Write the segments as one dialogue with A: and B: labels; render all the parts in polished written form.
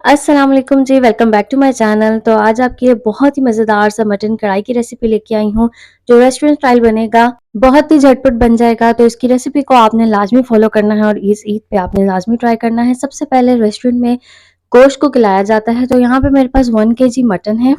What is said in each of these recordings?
A: अस्सलाम वालेकुम जी, welcome back to my channel. तो आज आपके लिए बहुत ही मज़ेदार सा मटन कढ़ाई की रेसिपी लेके आई हूँ, जो रेस्टोरेंट स्टाइल बनेगा, बहुत ही झटपट बन जाएगा। तो इसकी रेसिपी को आपने लाज़मी फ़ॉलो करना है और इस ईद पे आपने लाज़मी ट्राई करना है। सबसे पहले रेस्टोरेंट में गोश्त को खिलाया जाता है, तो यहाँ पे मेरे पास 1 केजी मटन है।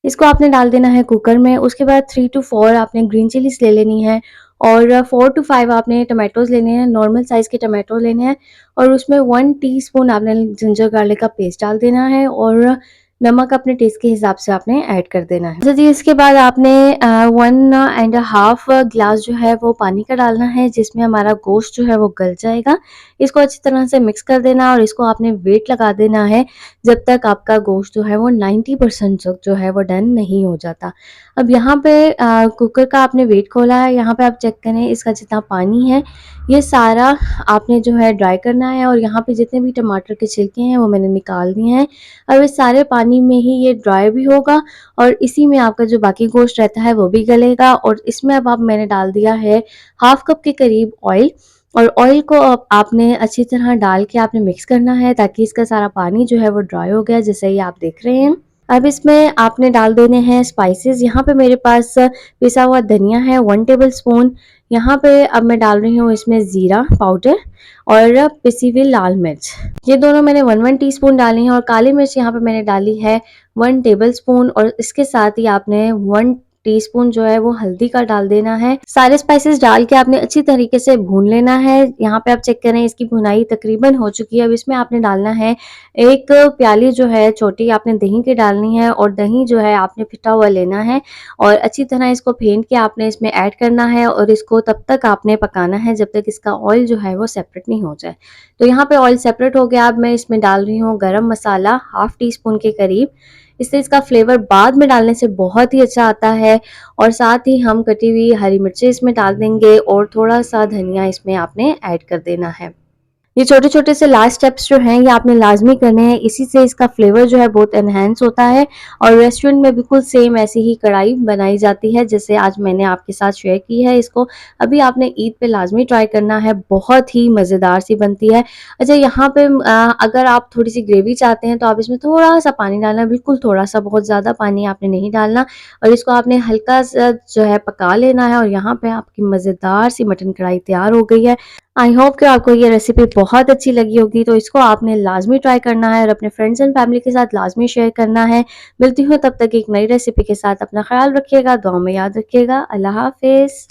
A: इसको आपने डाल देना है कुकर में। उसके बाद 3 टू 4 आपने ग्रीन चिलीज़ ले लेनी है और 4 टू 5 आपने टोमेटोज़ लेने हैं, नॉर्मल साइज़ के टोमेटो लेने हैं और उसमें 1 टीस्पून आपने जिंजर गार्लिक का पेस्ट डाल देना है और नमक अपने टेस्ट के हिसाब से आपने ऐड कर देना है। अच्छा जी, इसके बाद आपने 1 एंड हाफ ग्लास जो है वो पानी का डालना है, जिसमें हमारा गोश्त जो है वो गल जाएगा। इसको अच्छी तरह से मिक्स कर देना और इसको आपने वेट लगा देना है जब तक आपका गोश्त जो है वो 90% जो है वो डन नहीं हो जाता। अब यहाँ पे कुकर का आपने वेट खोला है, यहाँ पे आप चेक करें इसका जितना पानी है, ये सारा आपने जो है ड्राई करना है और यहाँ पे जितने भी टमाटर के छिलके हैं वो मैंने निकाल दिए हैं। अब इस सारे पानी में ही ये ड्राई भी होगा और इसी में आपका जो बाकी गोश्त रहता है वो भी गलेगा और इसमें अब मैंने डाल दिया है हाफ कप के करीब ऑयल और ऑयल को अब आपने अच्छी तरह डाल के आपने मिक्स करना है ताकि इसका सारा पानी जो है वो ड्राई हो गया, जैसे ये आप देख रहे हैं। अब इसमें आपने डाल देने हैं स्पाइसेस। यहाँ पे मेरे पास पिसा हुआ धनिया है 1 टेबल स्पून। यहाँ पे अब मैं डाल रही हूँ इसमें ज़ीरा पाउडर और पिसी हुई लाल मिर्च। ये दोनों मैंने 1-1 टीस्पून डाली हैं और काली मिर्च यहाँ पे मैंने डाली है 1 टेबल स्पून और इसके साथ ही आपने 1 टीस्पून जो है वो हल्दी का डाल देना है। सारे स्पाइसेस डाल के आपने अच्छी तरीके से भून लेना है। यहाँ पे आप चेक करें इसकी भुनाई तकरीबन हो चुकी है। अब इसमें आपने डालना है 1 प्याली जो है छोटी आपने दही की डालनी है और दही जो है आपने फिटा हुआ लेना है और अच्छी तरह इसको फेंट के आपने इसमें ऐड करना है और इसको तब तक आपने पकाना है जब तक इसका ऑयल जो है वो सेपरेट नहीं हो जाए। तो यहाँ पे ऑयल सेपरेट हो गया। अब मैं इसमें डाल रही हूँ गरम मसाला हाफ टी स्पून के करीब। इससे इसका फ्लेवर बाद में डालने से बहुत ही अच्छा आता है और साथ ही हम कटी हुई हरी मिर्चें इसमें डाल देंगे और थोड़ा सा धनिया इसमें आपने ऐड कर देना है। ये छोटे-छोटे से लास्ट स्टेप्स जो हैं ये आपने लाज़मी करने हैं, इसी से इसका फ्लेवर जो है बहुत एनहांस होता है और रेस्टोरेंट में बिल्कुल सेम ऐसी ही कढ़ाई बनाई जाती है जैसे आज मैंने आपके साथ शेयर की है इसको। अभी आपने ईद पे लाज़मी ट्राई करना है, बहुत ही मज़ेदार सी बनती है। अच्छा, यहाँ पे अगर आप थोड़ी-सी ग्रेवी चाहते हैं तो आप इसमें थोड़ा-सा पानी डालना, बिल्कुल थोड़ा-सा, बहुत ज़्यादा पानी आपने नहीं डालना और इसको आपने हल्का-सा जो है पका लेना है और यहाँ पे आपकी मज़ेदार सी मटन कढ़ाई तैयार हो गई है। आई होप कि आपको ये रेसिपी बहुत अच्छी लगी होगी, तो इसको आपने लाज़मी ट्राई करना है और अपने फ्रेंड्स एंड फैमिली के साथ लाज़मी शेयर करना है। मिलती हूँ तब तक एक नई रेसिपी के साथ, अपना ख़्याल रखिएगा, दुआ में याद रखिएगा। अल्लाह हाफ़िज़।